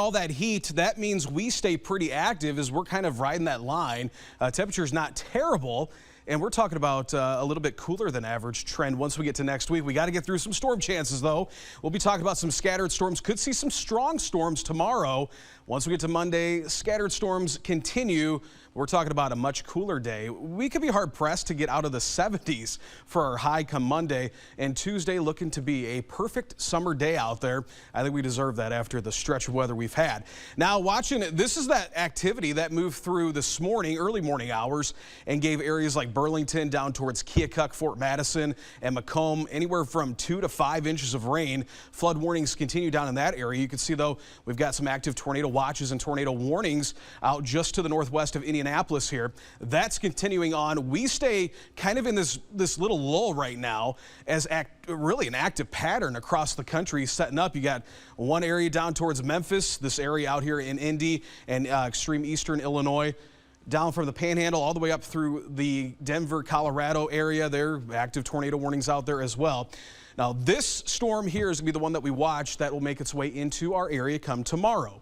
All that heat, that means we stay pretty active as we're kind of riding that line. Temperature's not terrible, and we're talking about a little bit cooler than average trend once we get to next week. We got to get through some storm chances, though. We'll be talking about some scattered storms. Could see some strong storms tomorrow. Once we get to Monday, scattered storms continue. We're talking about a much cooler day. We could be hard-pressed to get out of the 70s for our high come Monday, and Tuesday looking to be a perfect summer day out there. I think we deserve that after the stretch of weather we've had. Now, watching it, this is that activity that moved through this morning, early morning hours, and gave areas like Burlington down towards Keokuk, Fort Madison, and Macomb anywhere from 2 to 5 inches of rain. Flood warnings continue down in that area. You can see, though, we've got some active tornado watches and tornado warnings out just to the northwest of Indianapolis here. That's continuing on. We stay kind of in this little lull right now as really an active pattern across the country setting up. You got one area down towards Memphis, this area out here in Indy and extreme eastern Illinois, down from the Panhandle all the way up through the Denver, Colorado area. There are active tornado warnings out there as well. Now, this storm here is going to be the one that we watch that will make its way into our area come tomorrow.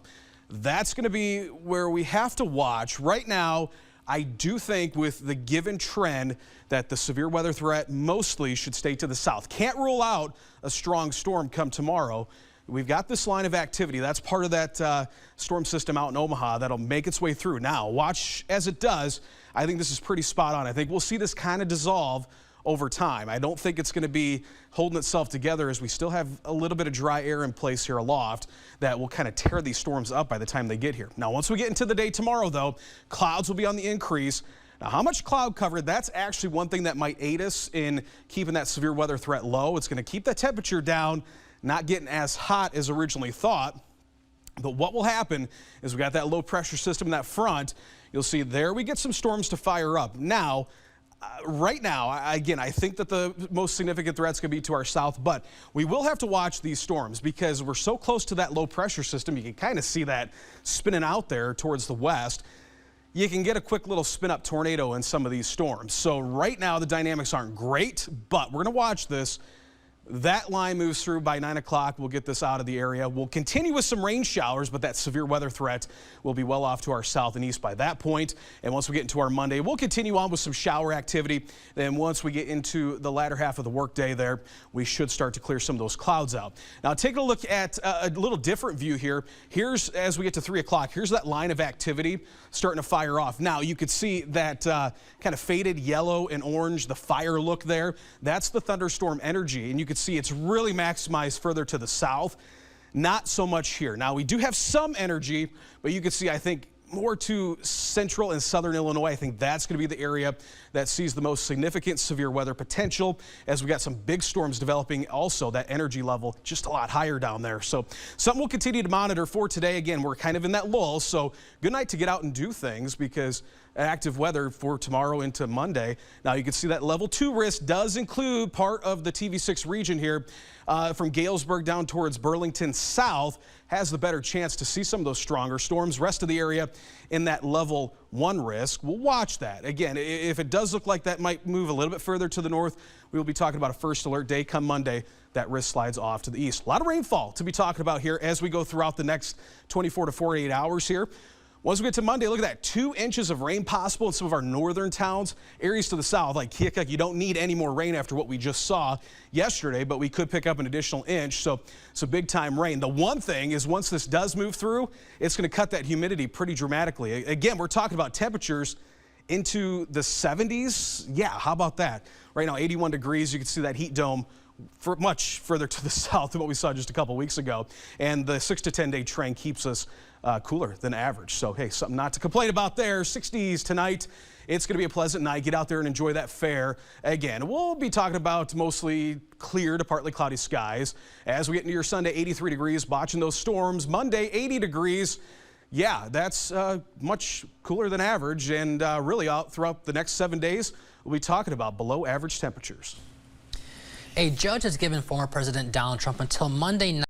That's going to be where we have to watch. Right now, I do think with the given trend that the severe weather threat mostly should stay to the south. Can't rule out a strong storm come tomorrow. We've got this line of activity. That's part of that storm system out in Omaha that'll make its way through. Now, watch as it does. I think this is pretty spot on. I think we'll see this kind of dissolve over time. I don't think it's going to be holding itself together as we still have a little bit of dry air in place here aloft that will kind of tear these storms up by the time they get here. Now, once we get into the day tomorrow, though, clouds will be on the increase. Now, how much cloud cover? That's actually one thing that might aid us in keeping that severe weather threat low. It's going to keep the temperature down, not getting as hot as originally thought. But what will happen is we got that low pressure system in that front. You'll see there we get some storms to fire up. Now, right now, again, I think that the most significant threat's going to be to our south, but we will have to watch these storms because we're so close to that low pressure system. You can kind of see that spinning out there towards the west. You can get a quick little spin-up tornado in some of these storms. So right now, the dynamics aren't great, but we're going to watch this. That line moves through by 9 o'clock. We'll get this out of the area. We'll continue with some rain showers, but that severe weather threat will be well off to our south and east by that point. And once we get into our Monday, we'll continue on with some shower activity. Then once we get into the latter half of the workday there, we should start to clear some of those clouds out. Now, taking a look at a little different view here. Here's, as we get to 3 o'clock, here's that line of activity starting to fire off. Now, you could see that kind of faded yellow and orange, the fire look there. That's the thunderstorm energy, and you could see it's really maximized further to the south, not so much here. Now, we do have some energy, but you can see, I think, more to central and southern Illinois. I think that's going to be the area that sees the most significant severe weather potential as we got some big storms developing. Also, that energy level just a lot higher down there. So something we'll continue to monitor for today. Again, we're kind of in that lull, so good night to get out and do things because active weather for tomorrow into Monday. Now, you can see that level 2 risk does include part of the TV6 region here from Galesburg down towards Burlington south has the better chance to see some of those stronger storms. Rest of the area in that level 1 risk. We'll watch that. Again, if it does look like that might move a little bit further to the north, we will be talking about a first alert day come Monday. That risk slides off to the east. A lot of rainfall to be talking about here as we go throughout the next 24 to 48 hours here. Once we get to Monday, look at that, 2 inches of rain possible in some of our northern towns. Areas to the south, like Keokuk, you don't need any more rain after what we just saw yesterday, but we could pick up an additional inch, so big-time rain. The one thing is once this does move through, it's going to cut that humidity pretty dramatically. Again, we're talking about temperatures into the 70s. Yeah, how about that? Right now, 81 degrees. You can see that heat dome for much further to the south than what we saw just a couple weeks ago. And the 6 to 10 day trend keeps us cooler than average. So, hey, something not to complain about there. 60s tonight. It's going to be a pleasant night. Get out there and enjoy that fair. Again, we'll be talking about mostly clear to partly cloudy skies. As we get into your Sunday, 83 degrees, watching those storms. Monday, 80 degrees. Yeah, that's much cooler than average. And really out throughout the next 7 days, we'll be talking about below average temperatures. A judge has given former President Donald Trump until Monday night